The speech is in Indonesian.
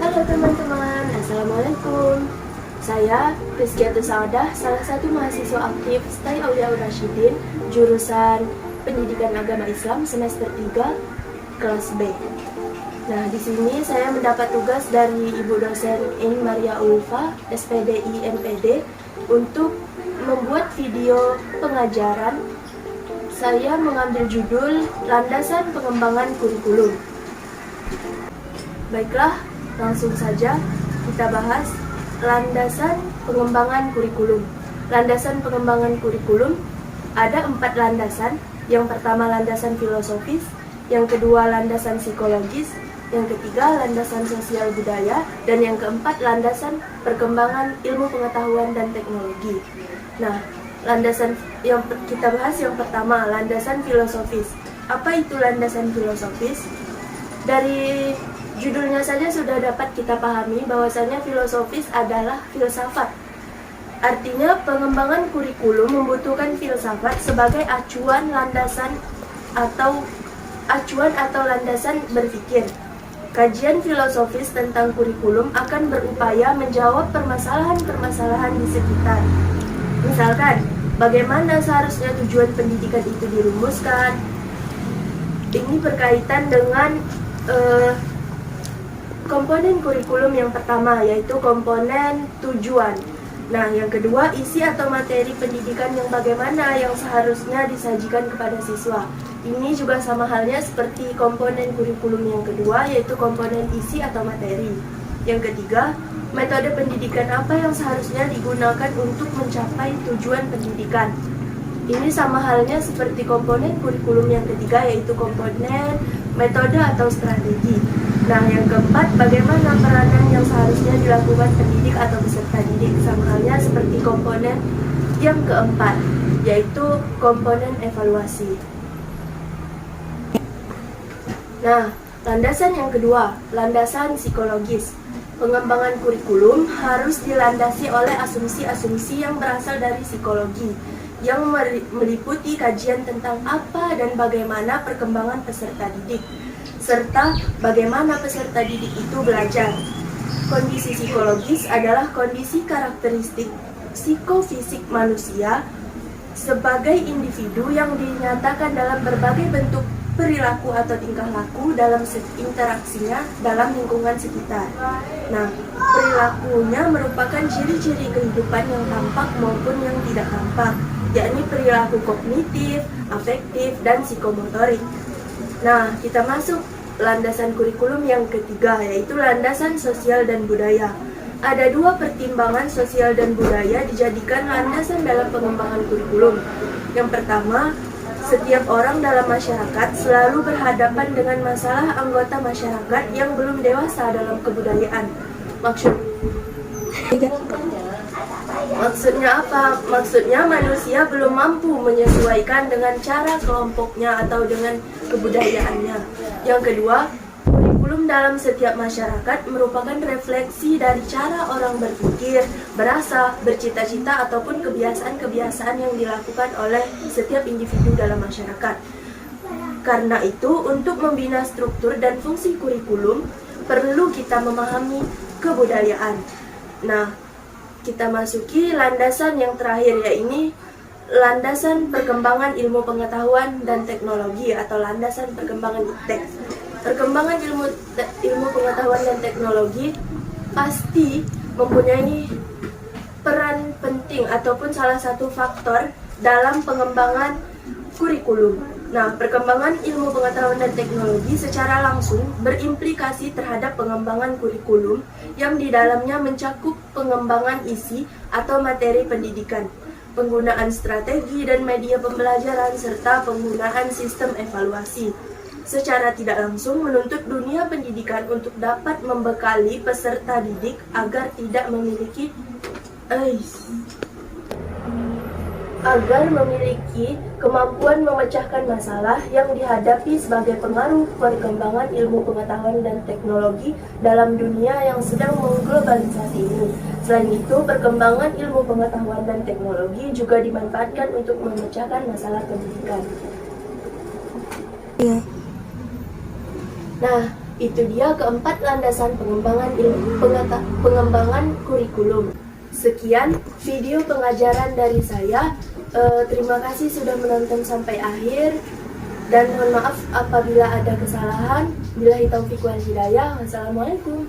Halo teman-teman, Assalamualaikum. Saya Rizkiatul Saadah, salah satu mahasiswa aktif STAI Auliaur Rasyidin, jurusan Pendidikan Agama Islam semester 3, kelas B. Nah, di sini saya mendapat tugas dari Ibu dosen Eni Maria Ulfa, SPDI MPD, untuk membuat video pengajaran. Saya mengambil judul Landasan Pengembangan Kurikulum. Baiklah, langsung saja kita bahas landasan pengembangan kurikulum. Landasan pengembangan kurikulum ada 4 landasan. Yang pertama landasan filosofis, yang kedua landasan psikologis, yang ketiga landasan sosial budaya, dan yang keempat landasan perkembangan ilmu pengetahuan dan teknologi. Nah, landasan yang kita bahas yang pertama, landasan filosofis. Apa itu landasan filosofis? Dari judulnya saja sudah dapat kita pahami bahwasanya filosofis adalah filsafat. Artinya pengembangan kurikulum membutuhkan filsafat sebagai acuan atau landasan berpikir. Kajian filosofis tentang kurikulum akan berupaya menjawab permasalahan-permasalahan di sekitar. Misalkan, bagaimana seharusnya tujuan pendidikan itu dirumuskan. Ini berkaitan dengan komponen kurikulum yang pertama, yaitu komponen tujuan. Nah, yang kedua, isi atau materi pendidikan yang bagaimana yang seharusnya disajikan kepada siswa. Ini juga sama halnya seperti komponen kurikulum yang kedua, yaitu komponen isi atau materi. Yang ketiga, metode pendidikan apa yang seharusnya digunakan untuk mencapai tujuan pendidikan. Ini sama halnya seperti komponen kurikulum yang ketiga, yaitu komponen metode atau strategi. Nah, yang keempat, bagaimana peranan yang seharusnya dilakukan pendidik atau peserta didik, sama halnya seperti komponen yang keempat, yaitu komponen evaluasi. Nah, landasan yang kedua, landasan psikologis. Pengembangan kurikulum harus dilandasi oleh asumsi-asumsi yang berasal dari psikologi, yang meliputi kajian tentang apa dan bagaimana perkembangan peserta didik, serta bagaimana peserta didik itu belajar. Kondisi psikologis adalah kondisi karakteristik psikofisik manusia sebagai individu yang dinyatakan dalam berbagai bentuk perilaku atau tingkah laku dalam interaksinya dalam lingkungan sekitar. Nah, perilakunya merupakan ciri-ciri kehidupan yang tampak maupun yang tidak tampak, yakni perilaku kognitif, afektif, dan psikomotorik. Nah, kita masuk landasan kurikulum yang ketiga, yaitu landasan sosial dan budaya. Ada 2 pertimbangan sosial dan budaya dijadikan landasan dalam pengembangan kurikulum. Yang pertama, setiap orang dalam masyarakat selalu berhadapan dengan masalah anggota masyarakat yang belum dewasa dalam kebudayaan. Maksudnya apa? Maksudnya manusia belum mampu menyesuaikan dengan cara kelompoknya atau dengan kebudayaannya. Yang kedua, kurikulum dalam setiap masyarakat merupakan refleksi dari cara orang berpikir, berasa, bercita-cita, ataupun kebiasaan-kebiasaan yang dilakukan oleh setiap individu dalam masyarakat. Karena itu, untuk membina struktur dan fungsi kurikulum, perlu kita memahami kebudayaan. Nah, kita masuki landasan yang terakhir, yaitu landasan perkembangan ilmu pengetahuan dan teknologi atau landasan perkembangan IPTEK. Perkembangan ilmu pengetahuan dan teknologi pasti mempunyai peran penting ataupun salah satu faktor dalam pengembangan kurikulum. Nah, perkembangan ilmu pengetahuan dan teknologi secara langsung berimplikasi terhadap pengembangan kurikulum yang di dalamnya mencakup pengembangan isi atau materi pendidikan, penggunaan strategi dan media pembelajaran, serta penggunaan sistem evaluasi. Secara tidak langsung menuntut dunia pendidikan untuk dapat membekali peserta didik agar memiliki kemampuan memecahkan masalah yang dihadapi sebagai pengaruh perkembangan ilmu pengetahuan dan teknologi dalam dunia yang sedang mengglobalisasi ini. Selain itu, perkembangan ilmu pengetahuan dan teknologi juga dimanfaatkan untuk memecahkan masalah pendidikan. Nah, Itu dia keempat landasan pengembangan kurikulum. Sekian video pengajaran dari saya. Terima kasih sudah menonton sampai akhir. Dan mohon maaf apabila ada kesalahan. Billahi taufiq wal hidayah. Wassalamualaikum.